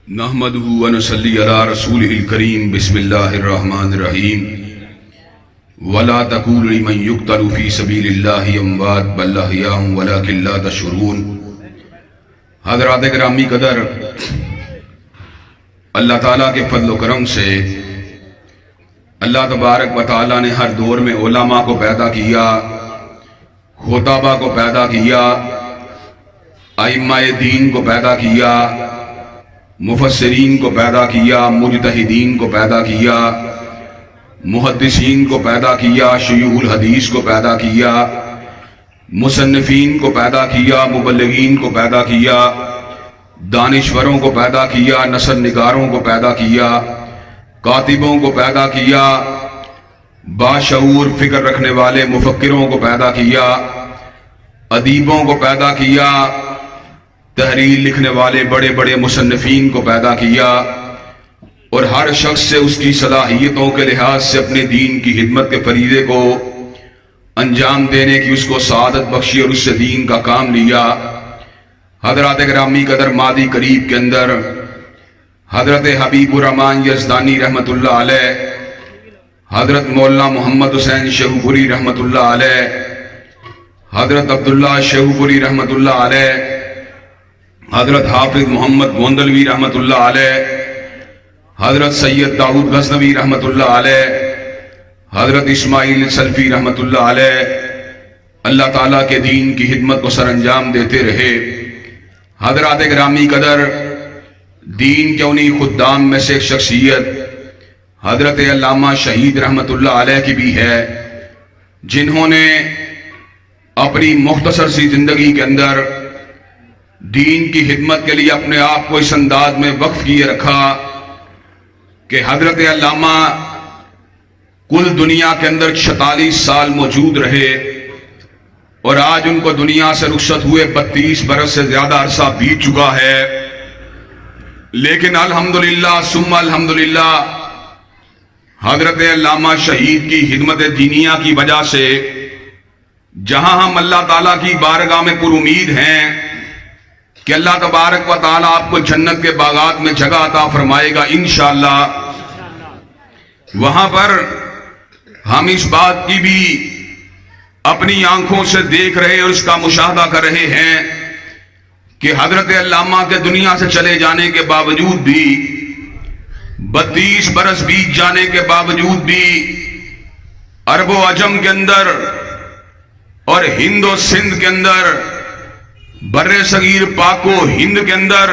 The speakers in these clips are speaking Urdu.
نحمده ونصلي على رسوله الكريم بسم الله الرحمن الرحيم ولا تقولوا لمن يقتل في سبيل الله اموات بل احياء ولكن لا تشعرون۔ حضرات گرامی قدر، اللہ تعالیٰ کے فضل و کرم سے اللہ تبارک و تعالیٰ نے ہر دور میں علماء کو پیدا کیا، خطباء کو پیدا کیا، ائمہ دین کو پیدا کیا، مفسرین کو پیدا کیا، مجتہدین کو پیدا کیا، محدثین کو پیدا کیا، شیوخ الحدیث کو پیدا کیا، مصنفین کو پیدا کیا، مبلغین کو پیدا کیا، دانشوروں کو پیدا کیا، نثر نگاروں کو پیدا کیا، کاتبوں کو پیدا کیا، باشعور فکر رکھنے والے مفکروں کو پیدا کیا، ادیبوں کو پیدا کیا، تحریر لکھنے والے بڑے بڑے مصنفین کو پیدا کیا، اور ہر شخص سے اس کی صلاحیتوں کے لحاظ سے اپنے دین کی خدمت کے فریضے کو انجام دینے کی اس کو سعادت بخشی اور اس سے دین کا کام لیا۔ حضرات گرامی قدر، ماضی قریب کے اندر حضرت حبیب الرحمن یزدانی رحمۃ اللہ علیہ، حضرت مولانا محمد حسین شیخوپوری رحمۃ اللہ علیہ، حضرت عبداللہ شیخوپوری رحمۃ اللہ علیہ، حضرت حافظ محمد گوندلوی رحمۃ اللہ علیہ، حضرت سید داؤد غزنوی رحمۃ اللہ علیہ، حضرت اسماعیل سلفی رحمۃ اللہ علیہ اللہ تعالیٰ کے دین کی خدمت کو سر انجام دیتے رہے۔ حضرات گرامی قدر، دین کے انہی خدام میں سے ایک شخصیت حضرت علامہ شہید رحمۃ اللہ علیہ کی بھی ہے، جنہوں نے اپنی مختصر سی زندگی کے اندر دین کی خدمت کے لیے اپنے آپ کو اس انداز میں وقف کیے رکھا کہ حضرت علامہ کل دنیا کے اندر 46 سال موجود رہے، اور آج ان کو دنیا سے رخصت ہوئے 32 برس سے زیادہ عرصہ بیت چکا ہے، لیکن الحمدللہ ثم الحمدللہ حضرت علامہ شہید کی خدمت دینیہ کی وجہ سے جہاں ہم اللہ تعالیٰ کی بارگاہ میں پر امید ہیں کہ اللہ تبارک و تعالیٰ آپ کو جنت کے باغات میں جگہ عطا فرمائے گا انشاءاللہ، وہاں پر ہم اس بات کی بھی اپنی آنکھوں سے دیکھ رہے اور اس کا مشاہدہ کر رہے ہیں کہ حضرت علامہ کے دنیا سے چلے جانے کے باوجود بھی 32 برس بیت جانے کے باوجود بھی عرب و عجم کے اندر اور ہند و سندھ کے اندر، بر صغیر پاک و ہند کے اندر،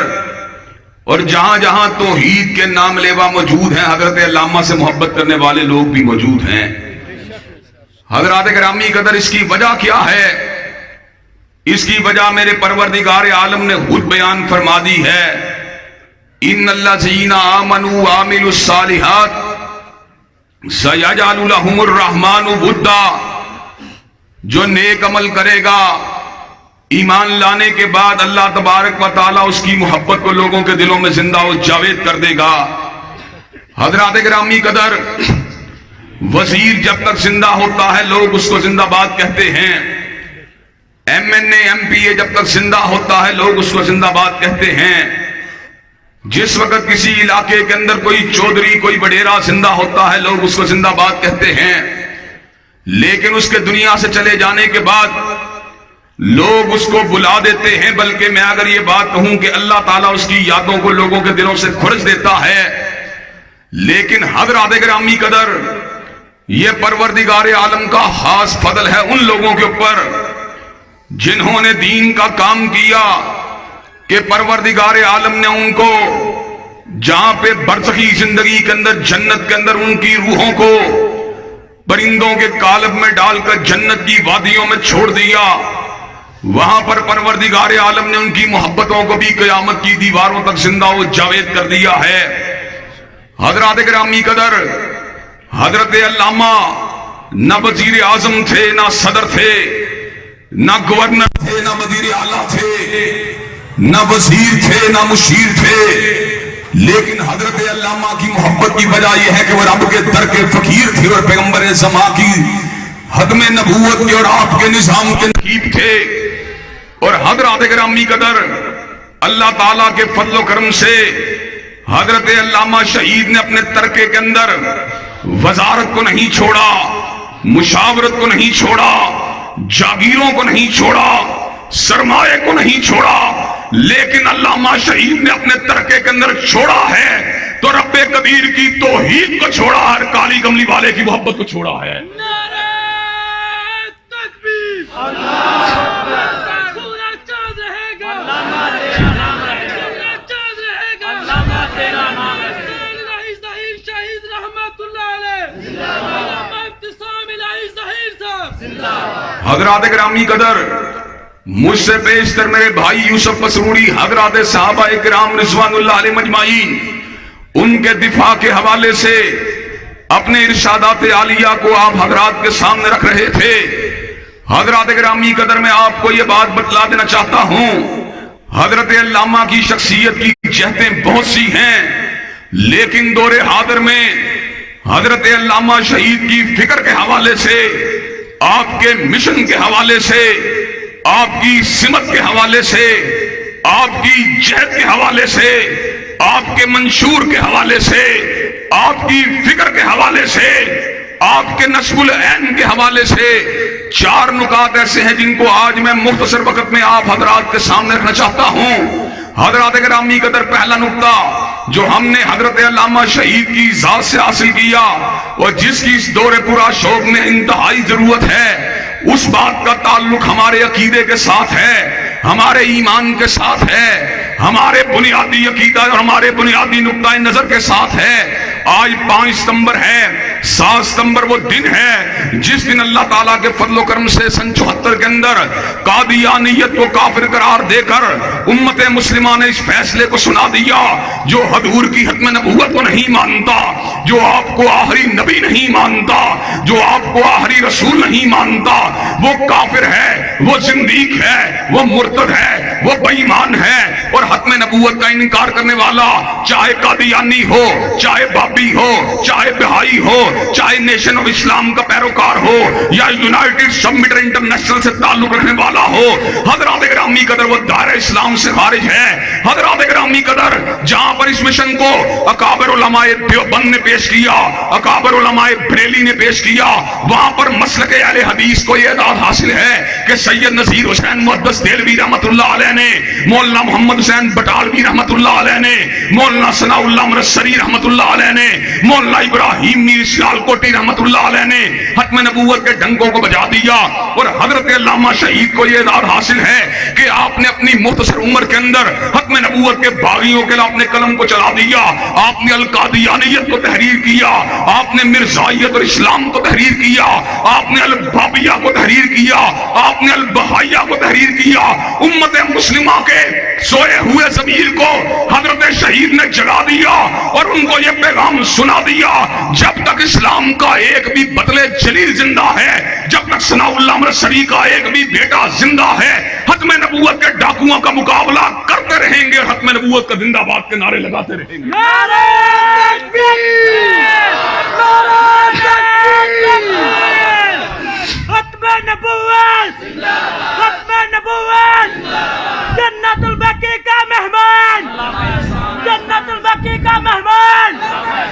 اور جہاں جہاں توحید کے نام لیوا موجود ہیں حضرت علامہ سے محبت کرنے والے لوگ بھی موجود ہیں۔ حضرات گرامی قدر، اس کی وجہ کیا ہے؟ اس کی وجہ میرے پروردگار عالم نے خود بیان فرما دی ہے، ان الذین آمنوا وعملوا الصالحات سیجعل لهم الرحمن ودا، جو نیک عمل کرے گا ایمان لانے کے بعد اللہ تبارک و تعالیٰ اس کی محبت کو لوگوں کے دلوں میں زندہ و جاوید کر دے گا۔ حضرات گرامی قدر، وزیر جب تک زندہ ہوتا ہے لوگ اس کو زندہ باد کہتے ہیں، M N A M P A جب تک زندہ ہوتا ہے لوگ اس کو زندہ باد کہتے ہیں، جس وقت کسی علاقے کے اندر کوئی چودھری کوئی وڈیرا زندہ ہوتا ہے لوگ اس کو زندہ باد کہتے ہیں، لیکن اس کے دنیا سے چلے جانے کے بعد لوگ اس کو بلا دیتے ہیں، بلکہ میں اگر یہ بات کہوں کہ اللہ تعالیٰ اس کی یادوں کو لوگوں کے دلوں سے کھرچ دیتا ہے۔ لیکن حضرات گرامی قدر، یہ پروردگار عالم کا خاص فضل ہے ان لوگوں کے اوپر جنہوں نے دین کا کام کیا کہ پروردگار عالم نے ان کو جہاں پہ برزخی زندگی کے اندر جنت کے اندر ان کی روحوں کو پرندوں کے قالب میں ڈال کر جنت کی وادیوں میں چھوڑ دیا، وہاں پر پروردگار عالم نے ان کی محبتوں کو بھی قیامت کی دیواروں تک زندہ و جاوید کر دیا ہے۔ حضرات گرامی قدر، حضرت علامہ نہ وزیر اعظم تھے، نہ صدر تھے، نہ گورنر تھے، نہ وزیر اعلیٰ تھے، نہ وزیر تھے، نہ مشیر تھے، لیکن حضرت علامہ کی محبت کی وجہ یہ ہے کہ وہ رب کے در کے فقیر تھے اور پیغمبر زمان کی ختم نبوت کے اور آپ کے نظام کے نقیب تھے۔ اور حضرات گرامی قدر، اللہ تعالیٰ کے فضل و کرم سے حضرت علامہ شہید نے اپنے ترکے کے اندر وزارت کو نہیں چھوڑا، مشاورت کو نہیں چھوڑا، جاگیروں کو نہیں چھوڑا، سرمایہ کو نہیں چھوڑا، لیکن علامہ شہید نے اپنے ترکے کے اندر چھوڑا ہے تو رب قدیر کی توحید کو چھوڑا ہے، اور کالی کملی والے کی محبت کو چھوڑا ہے۔ نعرہ تکبیر، اللہ اکبر، سورج چاند رہے گا، علامہ تیرا نام رہے گا، سورج چاند رہے گا، علامہ تیرا نام رہے گا، الہی ظہیر شہید رحمت اللہ علیہ، علامہ ابتسام الہی ظہیر صاحب زندہ باد۔ حضرات گرامی قدر، مجھ سے بیشتر میرے بھائی یوسف مسروری، حضرات صحابہ کرام رضوان اللہ علیہ مجمعین، ان کے دفاع کے حوالے سے اپنے ارشادات عالیہ کو آپ حضرات کے سامنے رکھ رہے تھے۔ حضرات گرامی قدر، میں آپ کو یہ بات بتلا دینا چاہتا ہوں، حضرت علامہ کی شخصیت کی جہتیں بہت سی ہیں، لیکن دور حاضر میں حضرت علامہ شہید کی فکر کے حوالے سے، آپ کے مشن کے حوالے سے، آپ کی سمت کے حوالے سے، آپ کی جہت کے حوالے سے، آپ کے منشور کے حوالے سے، آپ کی فکر کے حوالے سے، آپ کے نصب العین کے حوالے سے چار نکات ایسے ہیں جن کو آج میں مختصر وقت میں آپ حضرات کے سامنے رکھنا چاہتا ہوں۔ حضرات گرامی قدر، پہلا نکتہ جو ہم نے حضرت علامہ شہید کی ذات سے حاصل کیا اور جس کی اس دور پورا شوق میں انتہائی ضرورت ہے، اس بات کا تعلق ہمارے عقیدے کے ساتھ ہے، ہمارے ایمان کے ساتھ ہے، ہمارے بنیادی عقیدہ اور ہمارے بنیادی نقطہ نظر کے ساتھ ہے۔ آج 5 ستمبر ہے، 7 ستمبر وہ دن ہے جس دن اللہ تعالیٰ کے فضل و کرم سے سن 74 کے اندر قادیانیت کو کافر قرار دے کر امت مسلمہ نے اس فیصلے کو سنا دیا، جو حضور کی ختم نبوت کو نہیں مانتا، جو آپ کو آخری نبی نہیں مانتا، جو آپ کو آخری رسول نہیں مانتا، وہ کافر ہے، وہ زندیق ہے، وہ مرتد ہے، وہ بے ایمان ہے، اور ختم نبوت کا انکار کرنے والا چاہے قادیانی ہو، چاہے بابی ہو، چاہے بہائی ہو، چاہے نیشن آف اسلام کا پیروکار ہو، یا یونائٹڈ سبمیٹر انٹرنیشنل سے تعلق رکھنے والا ہو، حضرات گرامی قدر وہ دائرہ اسلام سے خارج ہے۔ حضرات گرامی قدر، جہاں پر اس مشن کو اکابر علماء دیوبند نے پیش کیا، اکابر علماء بریلی نے پیش کیا، وہاں پر مسلک اہل حدیث کو یہ اعداد حاصل ہے کہ سید نذیر حسین محدث دہلوی رحمت اللہ علیہ نے، مولانا محمد حسین بٹالوی رحمت اللہ علیہ نے، مولانا ثناء اللہ مرسری رحمت اللہ علیہ نے، مولانا ابراہیم میر سیال کوٹی رحمت اللہ علیہ نے ختم نبوت کے ڈنکوں کو بجا دیا، اور حضرت علامہ شہید کو یہ اعزاز حاصل ہے کہ آپ نے اپنی مختصر عمر کے اندر ختم نبوت کے باغیوں کے لیے اپنے قلم کو چلا دیا۔ آپ نے القادیانیت کو تحریر کیا، آپ نے مرزائیت اور اسلام کو تحریر کیا، آپ نے البابیہ کو تحریر کیا، آپ نے البہائیہ کو تحریر کیا۔ امت مسلمہ کے سوئے ہوئے ضمیر کو حضرت شہید نے جگا دیا اور ان کو یہ پیغام سنا دیا، جب تک اسلام کا ایک بھی بطل جلیل زندہ ہے، جب تک ثناء اللہ مرسری کا ایک بھی بیٹا زندہ ہے، ختم نبوت کے ڈاکوؤں کا مقابلہ کرتے رہیں گے، ختم نبوت کا زندہ باد کے نعرے لگاتے رہیں گے۔ نعرہ تکبیر، نعرہ تکبیر، ختم نبوت، ختم نبوت، جنت البقیع کا مہمان، جنت البقیع کا مہمان۔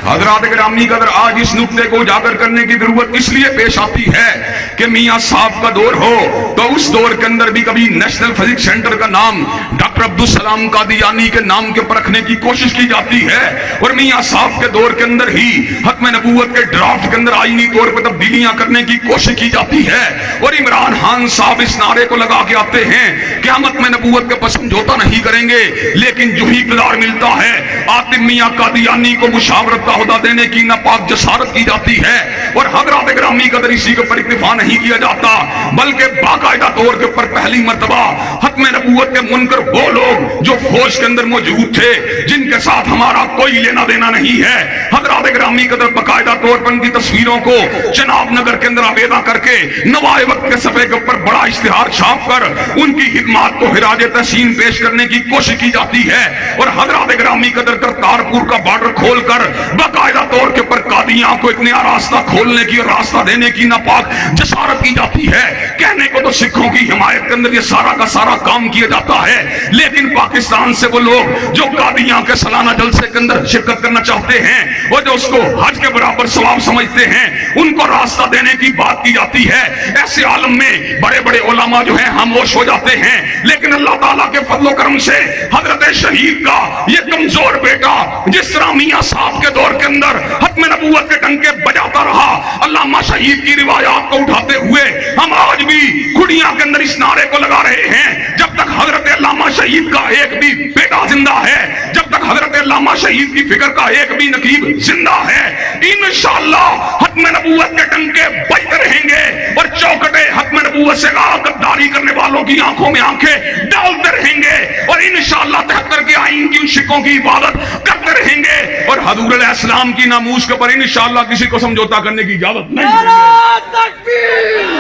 حضرات گرامی قدر، آج اس نقطے کو اجاگر کرنے کی ضرورت اس لیے پیش آتی ہے کہ میاں صاحب کا دور ہو تو اس دور کے اندر بھی کبھی نیشنل فزکس سینٹر کا نام ڈاکٹر عبدالسلام قادیانی کے نام کے پر رکھنے کی کوشش کی جاتی ہے، اور میاں صاحب کے دور کے اندر ہی ختم نبوت کے ڈرافٹ کے اندر آئینی طور پر تبدیلیاں کرنے کی کوشش کی جاتی ہے، اور عمران خان صاحب اس نعرے کو لگا کے آتے ہیں کہ ہم ختم نبوت کا سمجھوتا نہیں کریں گے، لیکن جو ہی اقتدار ملتا ہے عاطف میاں قادیانی کو مشاورت کا عہدہ دینے کی ناپاک جسارت کی جاتی ہے، اور حضرات گرامی قدر اسی کے پر اکتفا نہیں کیا جاتا، بلکہ باقاعدہ طور کے پر پہلی مرتبہ ختم نبوت کے منکر وہ لوگ جو فوج کے اندر موجود تھے، جن کے ساتھ ہمارا کوئی لینا دینا نہیں ہے، حضرات گرامی قدر باقاعدہ طور پر ان کی تصویروں کو جناب نگر کے اندر آویزاں کر کے نوائے وقت کے صفحے کے اوپر بڑا اشتہار چھاپ کر ان کی خدمات کو خراج تحسین پیش کرنے کی کوشش کی جاتی ہے، اور حضرات گرامی قدر کرتارپور کا بارڈر کھول کر باقاعدہ طور کے پر قادیاں کو ایک نیا راستہ کھولنے کی اور راستہ دینے کی ناپاک جسارت کی جاتی ہے۔ کہنے کو تو سکھوں کی حمایت کے اندر یہ سارا کا سارا کام کیا جاتا ہے، لیکن پاکستان سے وہ لوگ جو قادیاں کے سالانہ جلسے کے اندر شرکت کرنا چاہتے ہیں اور جو اس کو حج کے برابر ثواب سمجھتے ہیں ان کو راستہ دینے کی بات کی جاتی ہے. ایسے عالم میں بڑے بڑے علماء جو ہیں خاموش ہو جاتے ہیں, لیکن اللہ تعالیٰ کے فضل و کرم سے حضرت شہید کا یہ کمزور بیٹا جس طرح میاں صاحب کے دور کے اندر ختم نبوت کے ڈنکے بجاتا رہا, علامہ شہید کی روایات کو اٹھاتے ہوئے ہم آج بھی کھڑیاں کے اندر اس نعرے کو لگا رہے ہیں, جب تک حضرت علامہ شہید کا ایک بھی بیٹا زندہ ہے, جب تک حضرت علامہ شہید کی فکر کا ایک بھی نقیب زندہ ہے, انشاءاللہ ختم نبوت کے ڈنکے بجتے رہیں گے اور چوکٹے ختم نبوت سے غداری کرنے والوں کی آنکھوں میں آنکھیں ڈالتے رہیں گے اور انشاءاللہ 73 کے آئین کی ان شکوں کی عبادت کرتے رہیں گے اور حضور علیہ السلام کی ناموس کے پر انشاءاللہ کسی کو سمجھوتا کرنے کی اجازت نہیں. نعرہ تکبیر,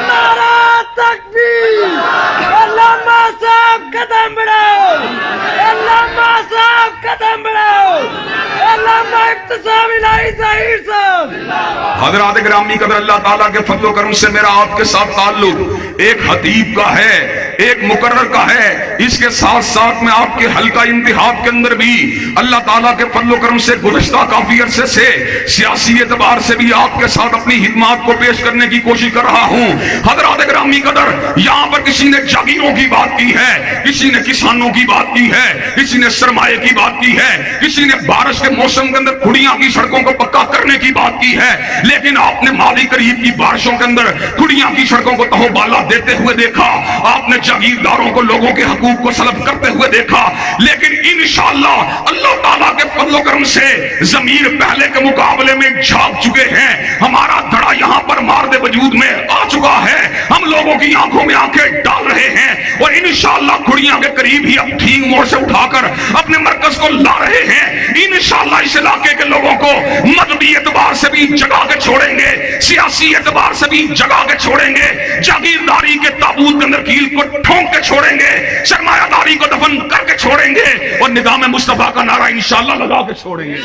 نعرہ تکبیر, علامہ صاحب قدم بڑھاؤ, علامہ صاحب قدم بڑھاؤ, علامہ اقتصام الہی ظاہر صاحب. حضرات گرامی قدر, اللہ تعالیٰ کے فضل و کرم سے میرا آپ کے ساتھ تعلق ایک خطیب کا ہے, ایک مقرر کا ہے. اس کے ساتھ ساتھ میں آپ کے حلقہ انتخاب کے اندر بھی اللہ تعالیٰ کے فضل و کرم سے گزشتہ کافی عرصے سے سیاسی اعتبار سے بھی آپ کے ساتھ اپنی خدمات کو پیش کرنے کی کوشش کر رہا ہوں. حضرات گرامی قدر, یہاں پر کسی نے جاگیروں کی بات کی ہے, کسی نے کسانوں کی بات کی ہے, کسی نے سرمایہ کی بات کی ہے, کسی نے بارش کے موسم کے اندر کھڑیاں کی سڑکوں کو پکا کرنے کی بات کی ہے, لیکن آپ نے ماضی قریب کی بارشوں کے اندر کھڑیاں کی سڑکوں کو تہو بالا دیتے ہوئے دیکھا, آپ نے جاگیرداروں کو لوگوں کے حقوق کو سلب کرتے ہوئے دیکھا, لیکن انشاءاللہ اللہ تعالیٰ کے فضل و کرم سے ضمیر پہلے کے مقابلے میں جھاگ چکے ہیں. ہمارا دھڑا یہاں پر مارد وجود میں آ چکا ہے, ہم لوگوں کی آنکھوں میں آنکھیں ڈال رہے ہیں اور انشاءاللہ کھڑیاں کے قریب ہی اب ٹھیک موڑ سے اٹھا کر اپنے مرکز کو لا رہے ہیں. انشاءاللہ اس علاقے کے لوگوں کو مذہبی اعتبار سے بھی جگا کے چھوڑیں گے, سیاسی اعتبار سے بھی جگا کے چھوڑیں گے, جاگیرداری کے تابوت کے اندر کیل کو ٹھونک کے چھوڑیں گے, سرمایہ داری کو دفن کر کے چھوڑیں گے اور نظام مصطفیٰ کا نعرہ انشاءاللہ لگا کے چھوڑیں گے.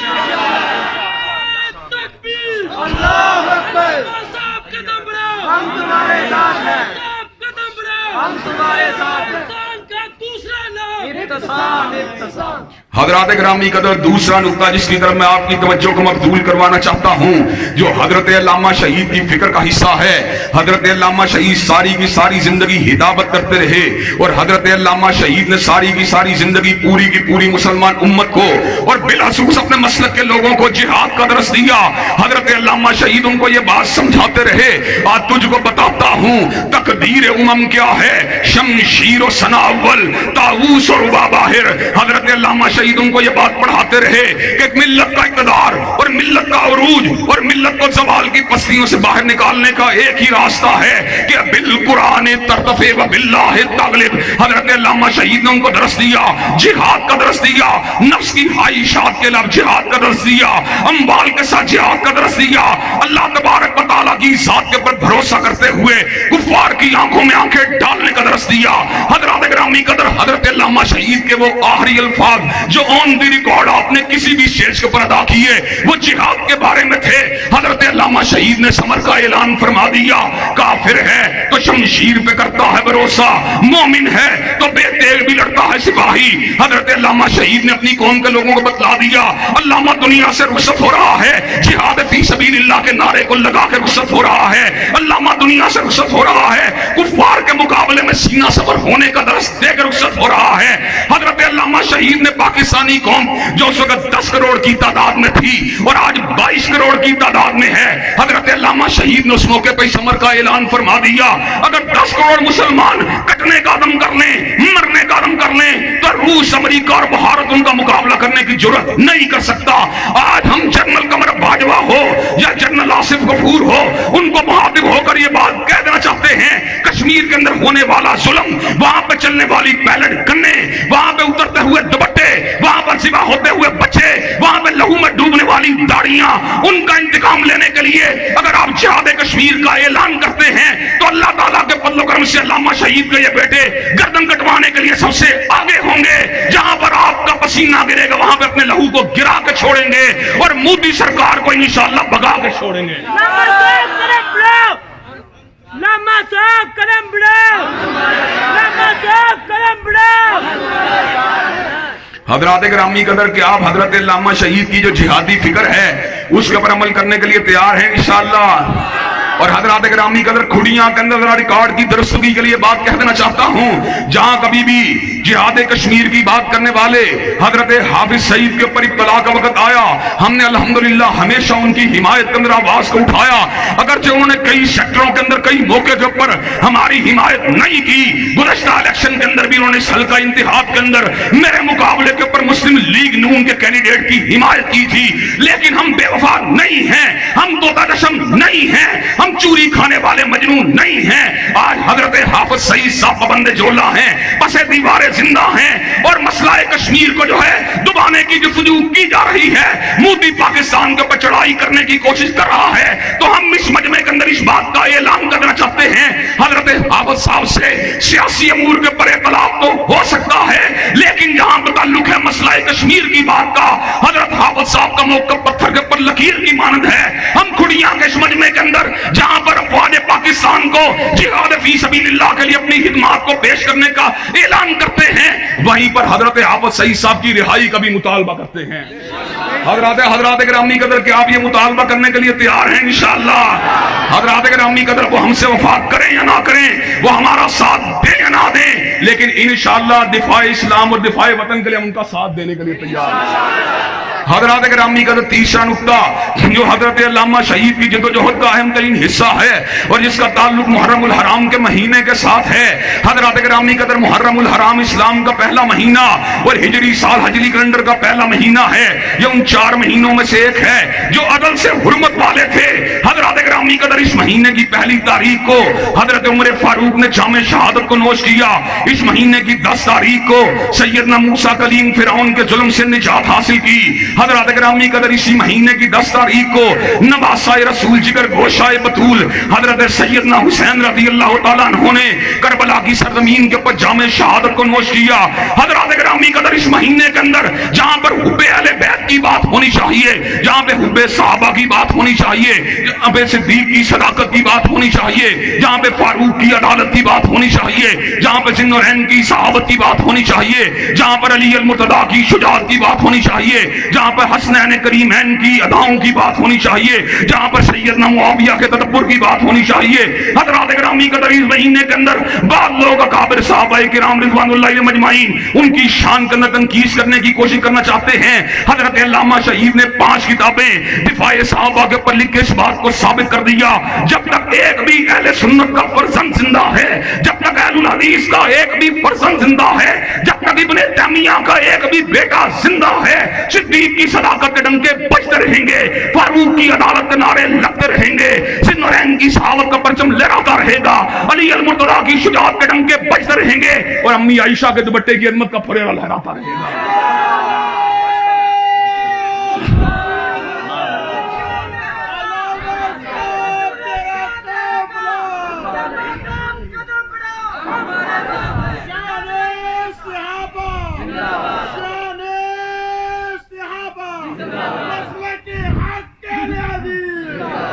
اللہ اکبر, صاحب قدم بڑھاؤ, ہم تمہارے ساتھ ہیں, صاحب قدم بڑھاؤ, ہم تمہارے ساتھ ہیں. کا دوسرا نام اقتصاد, اقتصاد. حضرات گرامی قدر, دوسرا نقطہ جس کی طرف میں آپ کی توجہ کو مبذول کروانا چاہتا ہوں, جو حضرت علامہ شہید کی فکر کا حصہ ہے. حضرت علامہ شہید ساری کی ساری زندگی ہدایت کرتے رہے اور حضرت علامہ شہید نے ساری کی ساری زندگی پوری کی پوری مسلمان امت کو اور بالخصوص اپنے مسلک کے لوگوں کو جہاد کا درس دیا. حضرت علامہ شہید ان کو یہ بات سمجھاتے رہے, آج تجھ کو بتاتا ہوں تقدیر امم کیا ہے, شمشیر و ثنا اول, طاؤوس اور ربا باہر. حضرت علامہ شہید ان کو یہ بات پڑھاتے رہے کہ ملت کا اقتدار اور ملت کا عروج اور ملت کو زوال کی پستیوں سے باہر نکالنے کا ایک ہی راستہ ہے کہ بالقرآن ترتفع و باللہ تغلب. حضرت علامہ شہید نے ان کو درس دیا, جہاد کا درس دیا, نفس کی خواہشات کے خلاف جہاد کا درس دیا, اموال کے ساتھ جہاد کا درس دیا, اللہ تبارک و تعالیٰ کی ذات کے پر بھروسہ کرتے ہوئے کفار کی آنکھوں میں آنکھیں ڈالنے کا درس دیا. حضرات گرامی قدر, حضرت علامہ شہید کے وہ آخری الفاظ جو آن دی ریکارڈ آپ نے کسی بھی اسٹیج کے اوپر ادا کیے وہ جہاد کے بارے میں تھے. حضرت علامہ شہید نے ثمر کا اعلان فرما دیا, کافر ہے تو شمشیر پہ کرتا ہے بھروسہ, مومن ہے تو بے تیغ بھی لڑتا ہے سپاہی. حضرت علامہ شہید نے اپنی قوم کے لوگوں کو بتلا دیا, علامہ دنیا سے رخصت ہو رہا ہے, جہاد فی سبیل اللہ کے نعرے کو لگا کے رخصت ہو رہا ہے, علامہ دنیا سے رخصت ہو رہا ہے, کفار کے مقابلے میں سینہ سفر ہونے کا درس دے کے رخصت ہو رہا ہے. حضرت علامہ شہید نے پاکستانی قوم جو اس وقت 10 کروڑ کی تعداد میں تھی اور آج 22 کروڑ کی تعداد میں ہے, حضرت علامہ شہید نے اس موقع پہ ثمر کا اعلان فرما دیا, اگر 10 کروڑ مسلمان کٹنے کا عدم کر لیں, مرنے کا عدم کر لیں تو روس, امریکہ اور بھارت ان کا مقابلہ کرنے کی جرات نہیں کر سکتا. آج ہم جنرل قمر باجوہ ہو یا جنرل آصف غفور ہو, ان کو مخاطب ہو کر یہ بات کہہ دینا چاہتے ہیں, کشمیر کے اندر ہونے والا ظلم, وہاں پہ چلنے والی پیلٹ گنے, وہاں پہ اترتے ہوئے دوپٹے, وہاں پر ذبح ہوتے ہوئے بچے, وہاں پہ لہو میں ڈوبنے والی داڑیاں, ان کا انتقام لینے کے لیے اگر آپ جہاد کشمیر کا اعلان کرتے ہیں تو اللہ تعالیٰ کے فضل و کرم سے علامہ شہید کے یہ بیٹے گردن کٹوانے کے لیے سب سے آگے ہوں گے. جہاں پر آپ کا پسینہ گرے گا وہاں پہ اپنے لہو کو گرا کے چھوڑیں گے اور مودی سرکار کو انشاءاللہ بھگا کے چھوڑیں گے. علامہ صاحب قدم بڑھاؤ, علامہ صاحب قدم بڑھاؤ. حضرات گرامی قدر کہ آپ حضرت علامہ شہید کی جو جہادی فکر ہے اس کے اوپر عمل کرنے کے لیے تیار ہیں انشاءاللہ؟ اور حضرات گرامی قدر کھڑیاں کے اندر ذرا ریکارڈ کی درستگی کے لیے بات کہہ دینا چاہتا ہوں، جہاں کبھی بھی جہاد کشمیر کی بات کرنے والے حضرت حافظ سعید کے اوپر اطلاع کا وقت آیا، ہم نے الحمدللہ ہمیشہ ان کی حمایت کے اندر آواز کو اٹھایا، اگرچہ انہوں نے کئی سیکٹروں کے اندر کئی موقع کے اوپر ہماری حمایت نہیں کی۔ گزشتہ الیکشن کے اندر بھی انہوں نے اس حلقہ انتخاب کے اندر میرے مقابلے کے اوپر مسلم لیگ نون کے کینڈیڈیٹ کی حمایت کی تھی، لیکن ہم بے وفا نہیں ہیں، ہم طوطا چشم نہیں ہیں، ہم چوری کھانے والے مجنون نہیں ہیں۔ آج حضرت حافظ سعید صاحب پابند جولا ہیں، پس دیواریں زندہ ہیں، اور مسئلہ کشمیر کو جو ہے دبانے کی جستجو کی جا رہی ہے، مودی پاکستان کے اوپر چڑھائی کرنے کی کوشش کر رہا ہے، تو ہم اس مجمع کے اندر اس بات کا اعلان کرنا چاہتے ہیں، حضرت حافظ صاحب سے سیاسی امور کے اوپر اختلاف تو ہو سکتا ہے، لیکن جہاں پہ تعلق ہے مسئلہ کشمیر کی بات کا، حضرت حافظ صاحب کا موقف پتھر کے اوپر لکیر کی مانند ہے۔ ہم کھڑیاں کے اس مجمع کے اندر جہاں پر افواج پاکستان کو جہاد فی سبیل اللہ کے لیے اپنی خدمات کو پیش کرنے کا اعلان کرتے ہیں، وہیں پر حضرت حافظ سعید صاحب کی رہائی کا بھی مطالبہ کرتے ہیں۔ حضرات گرامی قدر کہ آپ یہ مطالبہ کرنے کے لیے تیار ہیں انشاءاللہ؟ حضرات گرامی قدر وہ ہم سے وفاق کریں یا نہ کریں، وہ ہمارا ساتھ دیں یا نہ دیں، لیکن انشاءاللہ دفاع اسلام اور دفاع وطن کے لیے ہم ان کا ساتھ دینے کے لیے تیار ہیں۔ حضرات گرامی قدر تیسرا نقطہ جو حضرت علامہ شہید کی جدوجہد کا اہم ترین حصہ ہے اور جس کا تعلق محرم الحرام کے مہینے کے ساتھ ہے، حضرات گرامی قدر محرم الحرام اسلام کا پہلا مہینہ اور ہجری سال ہجری کیلنڈر کا پہلا مہینہ ہے، یہ ان 4 مہینوں میں سے ایک ہے جو عدل سے حرمت والے تھے۔ حضرات گرامی قدر اس مہینے کی پہلی تاریخ کو حضرت عمر فاروق نے جام شہادت کو نوش کیا، اس مہینے کی 10 تاریخ کو سیدنا موسیٰ کلیم فرعون کے ظلم سے نجات حاصل کی۔ حضرات گرامی قدر اسی مہینے کی 10 تاریخ کو نواسۂ رسول جگر گوشائے بطول حضرت سیدنا حسین رضی اللہ تعالیٰ عنہ نے کربلا کی سرزمین کے اوپر جام شہادت کو نوش کیا۔ حضرات گرامی قدر اس مہینے کے اندر جہاں پر حب اہل بیت کی بات ہونی چاہیے، جہاں پہ حب صحابہ کی بات ہونی چاہیے، جہاں پہ صدیق کی صداقت کی بات ہونی چاہیے، جہاں پہ فاروق کی عدالت کی بات ہونی چاہیے، جہاں پہ ذوالنورین کی صحابت کی بات ہونی چاہیے، جہاں پر علی المرتضیٰ کی شجاعت کی بات ہونی چاہیے، جہاں پر حسنین کریمین کی اداؤں کی بات ہونی چاہیے، جہاں پر سیدنا معاویہ کے تدبر کی بات ہونی چاہیے۔ حضرات گرامی قدر اس مہینے کے اندر بعض لوگ اکابر صحابہ کرام رضوان اللہ علیہم اجمعین ان کی شان کے اندر تنقیص کرنے کی کوشش کرنا چاہتے ہیں۔ حضرت علامہ شہید نے 5 کتابیں دفاع صحابہ کے اوپر لکھ کے اس بات کو ثابت کر دیا، جب تک ایک بھی اہل سنت کا فرزند زندہ ہے، جب تک اہل الحدیث کا ایک بھی فرزند زندہ ہے، جب تک ابن تیمیہ کا ایک بھی بیٹا زندہ ہے، صدیق کی صداقت کے ڈنکے بجتے رہیں گے، فاروق کی عدالت کے نعرے لگتے رہیں گے، ذوالنورین کی صحابت کا پرچم لہراتا رہے گا، علی المرتضیٰ کی شجاعت کے ڈنکے بجتے رہیں گے، اور امی عائشہ کے دوپٹے کی عظمت کا پھریرا لہراتا رہے گا۔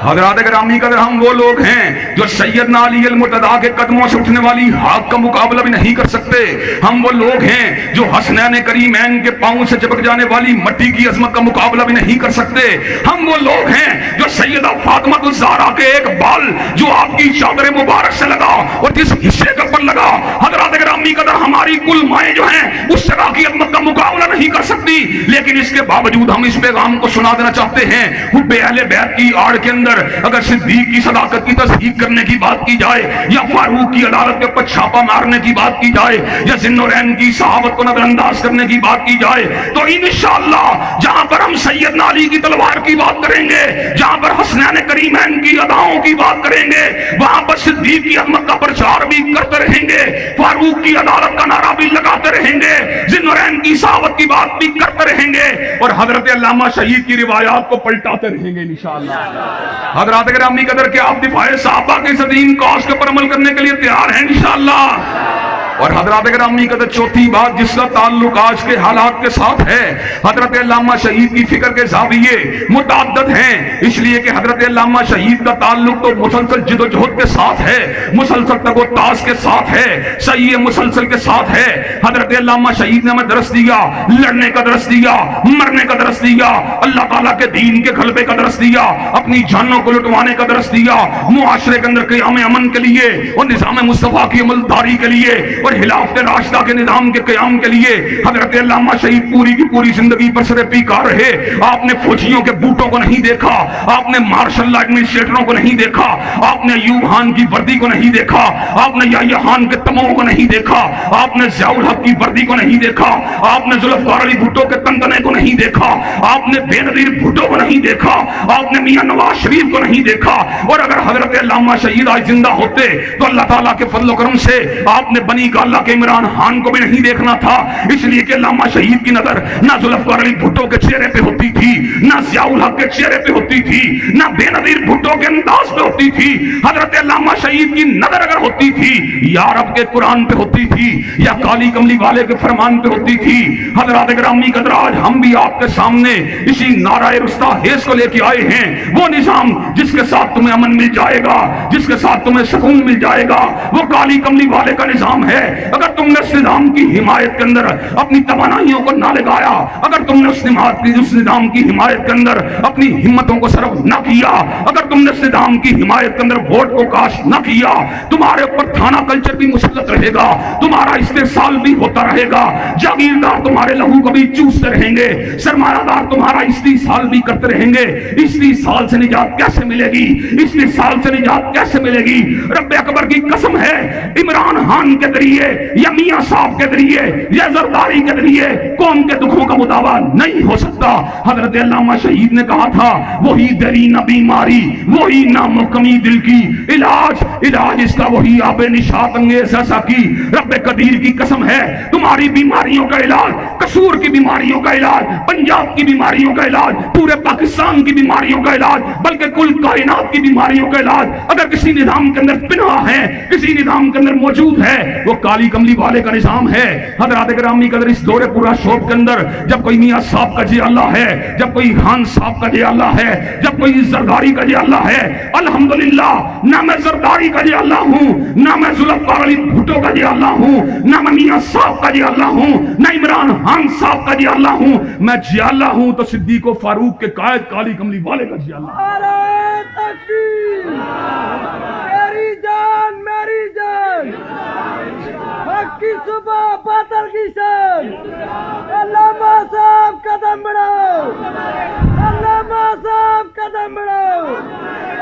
حضرات گرامی قدر ہم وہ لوگ ہیں جو سیدنا علی المرتضیٰ کے قدموں سے اٹھنے والی حق کا مقابلہ بھی نہیں کر سکتے، ہم وہ لوگ ہیں جو حسنین کریمین کے پاؤں سے چپک جانے والی مٹی کی عظمت کا مقابلہ بھی نہیں کر سکتے، ہم وہ لوگ ہیں جو سیدہ فاطمہ الزہرا کے ایک بال جو آپ کی چادر مبارک سے لگا اور جس حصے کے اوپر لگا، حضرات گرامی قدر ہماری کل مائیں جو ہیں اس طرح کی عظمت کا مقابلہ نہیں کر سکتی، لیکن اس کے باوجود ہم اس پیغام کو سنا دینا چاہتے ہیں، حب اہل بیت کی آڑ کے اندر اگر صدیق کی صداقت کی تصدیق کرنے کی بات کی جائے، یا فاروق کی عدالت کے اوپر چھاپا مارنے کی بات کی جائے، یا ذوالنورین کی صحابت کو نظر انداز کرنے کی بات کی جائے، تو انشاءاللہ جہاں پر ہم سیدنا علی کی تلوار کی بات کریں گے، جہاں پر حسنین کریمین کی اداؤں کی بات کریں گے، وہاں پر صدیق کی عظمت کا پرچار بھی کرتے رہیں گے، فاروق کی عدالت کا نعرہ بھی لگاتے رہیں گے، ذوالنورین کی صحابت کی بات بھی کرتے رہیں گے، اور حضرت علامہ شہید کی روایات کو پلٹاتے رہیں گے انشاءاللہ۔ حضرات گرامی قدر کہ آپ دفاع صحابہ کے اس عظیم کاز کے پر عمل کرنے کے لیے تیار ہیں انشاءاللہ؟ اور حضرات گرامی قدر چوتھی بات جس کا تعلق آج کے حالات کے ساتھ ہے، حضرت علامہ شہید کی فکر کے زاویے متعدد ہیں، اس لیے کہ حضرت علامہ شہید کا تعلق تو مسلسل جد و جہد کے ساتھ ہے، مسلسل تگ و تاز کے ساتھ ہے، صحیح مسلسل کے ساتھ ہے۔ حضرت علامہ شہید نے ہمیں درس دیا، لڑنے کا درس دیا، مرنے کا درس دیا، اللہ تعالیٰ کے دین کے غلبے کا درس دیا، اپنی جانوں کو لٹوانے کا درس دیا، معاشرے کے اندر قیام امن کے لیے اور نظام مصطفیٰ کی عملداری کے لیے اور خلافت راشدہ کے نظام کے قیام کے لیے حضرت علامہ شہید پوری کی پوری زندگی برسر پیکار رہے۔ آپ نے فوجیوں کے بوٹوں کو نہیں دیکھا، آپ نے مارشل لا ایڈمنسٹریٹروں کو نہیں دیکھا، آپ نے ایوب خان کی وردی کو نہیں دیکھا، آپ نے یحییٰ خان کے تمغوں کو نہیں دیکھا، آپ نے ضیاء الحق کی وردی کو نہیں دیکھا، آپ نے ذوالفقار علی بھٹو کے تنگنے کو نہیں دیکھا، آپ نے بے نظیر بھٹو کو نہیں دیکھا، آپ نے میاں نواز شریف کو نہیں دیکھا۔ اور اگر حضرت علامہ شہید آج زندہ ہوتے تو اللہ تعالیٰ کے فضل و کرم سے آپ نے بنی گالہ کے عمران خان کو بھی نہیں دیکھنا تھا، اس لیے کہ علامہ شہید کی نظر نہ ذوالفقار علی بھٹو کے چہرے پہ ہوتی تھی، نہ ضیاء الحق کے چہرے پہ ہوتی تھی، نہ بے نظیر بھٹو کے انداز پہ ہوتی تھی۔ حضرت علامہ شہید کی نظر اگر ہوتی تھی یا رب کے قرآن پہ ہوتی تھی یا کالی کملی والے کے فرمان پہ ہوتی تھی۔ حضرات گرامی قدر آج ہم بھی آپ کے سامنے اسی نعرہ رستاخیز کو لے کے آئے ہیں، وہ نظام جس کے ساتھ تمہیں امن مل جائے گا، جس کے ساتھ تمہیں سکون مل جائے گا، وہ کالی کملی والے کا نظام ہے۔ اگر تم نے اس نظام کی حمایت کے اندر اپنی توانائیوں کو نہ لگایا، اگر تم نے اس نظام کی حمایت کے اندر اپنی ہمتوں کو صرف نہ کیا، اگر تم نے اس نظام کی حمایت کے اندر ووٹ کو کاش نہ کیا، تمہارے اوپر تھانہ کلچر بھی مسلط رہے گا، تمہارا استحصال بھی ہوتا رہے گا، جاگیردار تمہارے لہو کو بھی چوستے رہیں گے، سرمایہ دار تمہارا استحصال بھی کرتے رہیں گے۔ استحصال سے نجات کیسے ملے گی؟ استحصال سے نجات کیسے ملے گی؟ رب اکبر کی قسم ہے، عمران خان کے ذریعے یا میاں صاحب کے ذریعے یا زرداری کے ذریعے قوم کے دکھوں کا مداوا نہیں ہو سکتا۔ حضرت علامہ شہید نے کہا تھا، وہی دری نہ بیماری، وہی نہ محکمی دل کی، علاج اس کا وہی آب نشاط انگیز ایسا کی۔ رب قدیر کی قسم ہے، تمہاری بیماریوں کا علاج، قصور کی بیماریوں کا علاج، پنجاب کی بیماریوں کا علاج، پورے پاکستان کی بیماریوں کا علاج، بلکہ کل کائنات کی بیماریوں کا علاج اگر کسی نظام کے اندر پنہا ہے، کسی نظام کے اندر موجود ہے، وہ کالی کملی والے کا نظام ہے۔ حضرات گرامی قدر اس دور پورا شوق کے اندر جب کوئی میاں صاحب کا جی اللہ ہے، جب کوئی خان صاحب کا جی اللہ ہے، جب کوئی زرداری کا جی اللہ ہے، الحمدللہ نہ میں زرداری کا جی اللہ ہوں، نہ میں ذوالفقار علی بھٹو کا جی اللہ ہوں، نہ میں میاں صاحب کا جی اللہ ہوں، نہ عمران خان صاحب کا جی اللہ ہوں، میں جی اللہ ہوں تو صدیق و فاروق کے قائد کالی کملی والے کا جی اللہ ہوں۔ نعرہ تکبیر، میری جان میری جان، حق کی صبح باطل کی شان، علامہ صاحب قدم بڑھاؤ، علامہ صاحب قدم بڑھاؤ،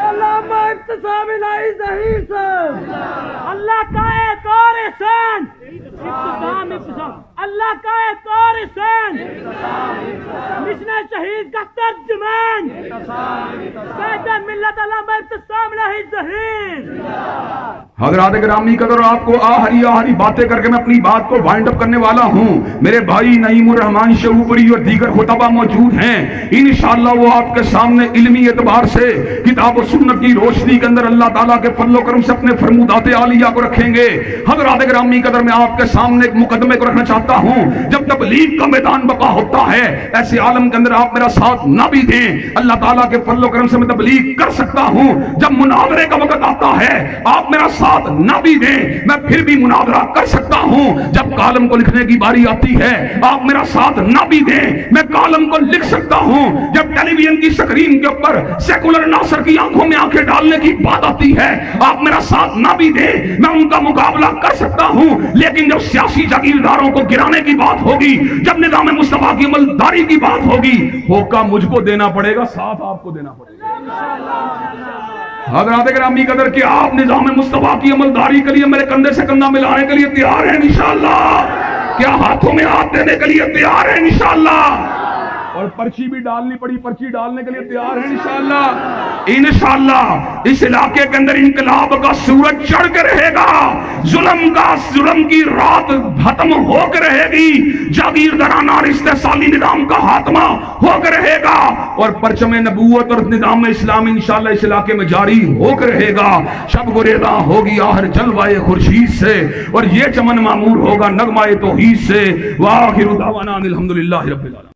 علامہ ابتسام الہی ظہیر صاحب، اللہ کا ایک اور احسان، ابتسام اللہ کا ایک اور احسان، مشن شہید کا ترجمان قائد ملت علامہ ابتسام الہی ظہیر۔ حضرات گرامی قدر آپ کو آہری باتیں کر کے میں اپنی بات کو وائنڈ اپ کرنے والا ہوں۔ میرے بھائی نعیم الرحمان شعوبری اور دیگر خطبہ موجود ہیں، انشاءاللہ وہ آپ کے سامنے علمی اعتبار سے کتاب و سنت کی روشنی کے اندر اللہ تعالیٰ کے فضل و کرم سے اپنے فرمودات عالیہ کو رکھیں گے۔ حضرات گرامی قدر میں آپ کے سامنے ایک مقدمے کو رکھنا چاہتا ہوں، جب تبلیغ کا میدان بقا ہوتا ہے ایسے عالم کے اندر آپ میرا ساتھ نہ بھی دیں، اللہ تعالیٰ کے فضل و کرم سے میں تبلیغ کر سکتا ہوں۔ جب مناظرے کا وقت آتا ہے آپ میرا ساتھ نہ بھی دیں، میں پھر بھی مناظرہ کر سکتا ہوں۔ جب کالم کو لکھنے کی باری آتی ہے آپ میرا ساتھ نہ بھی دیں، میں کالم کو لکھ سکتا ہوں۔ جب ٹیلی ویژن کی سکرین کے اوپر سیکولر ناصر کی آنکھوں میں آنکھیں ڈالنے کی بات آتی ہے آپ میرا ساتھ نہ بھی دیں، میں ان کا مقابلہ کر سکتا ہوں۔ لیکن جب سیاسی جاگیرداروں کو گرانے کی بات ہوگی، جب نظام مصطفیٰ کی عملداری کی بات ہوگی، ہوکا مجھ کو دینا پڑے گا، ساتھ آپ کو دینا پڑے گا۔ حضرات گرامی قدر کہ آپ نظام مصطفیٰ کی عملداری کے لیے میرے کندھے سے کندھا ملانے کے لیے تیار ہیں انشاءاللہ؟ کیا ہاتھوں میں ہاتھ دینے کے لیے تیار ہیں انشاءاللہ؟ اور پرچی بھی ڈالنی پڑی، پرچی ڈالنے کے لیے تیار ہیں انشاءاللہ؟ انشاءاللہ اس علاقے کے اندر انقلاب کا سورج چڑھ کے رہے گا، ظلم کی رات ختم ہو کے رہے گی، جاگیردارانہ اور استحصالی نظام کا خاتمہ ہو کے رہے گا، اور پرچم نبوت اور نظام اسلام انشاءاللہ اس علاقے میں جاری ہو کے رہے گا۔ شب گریزاں ہوگی آخر جلوائے خورشید سے، اور یہ چمن معمور ہوگا نغمہ توحید سے۔ وآخر دعوانا الحمدللہ رب العالمین۔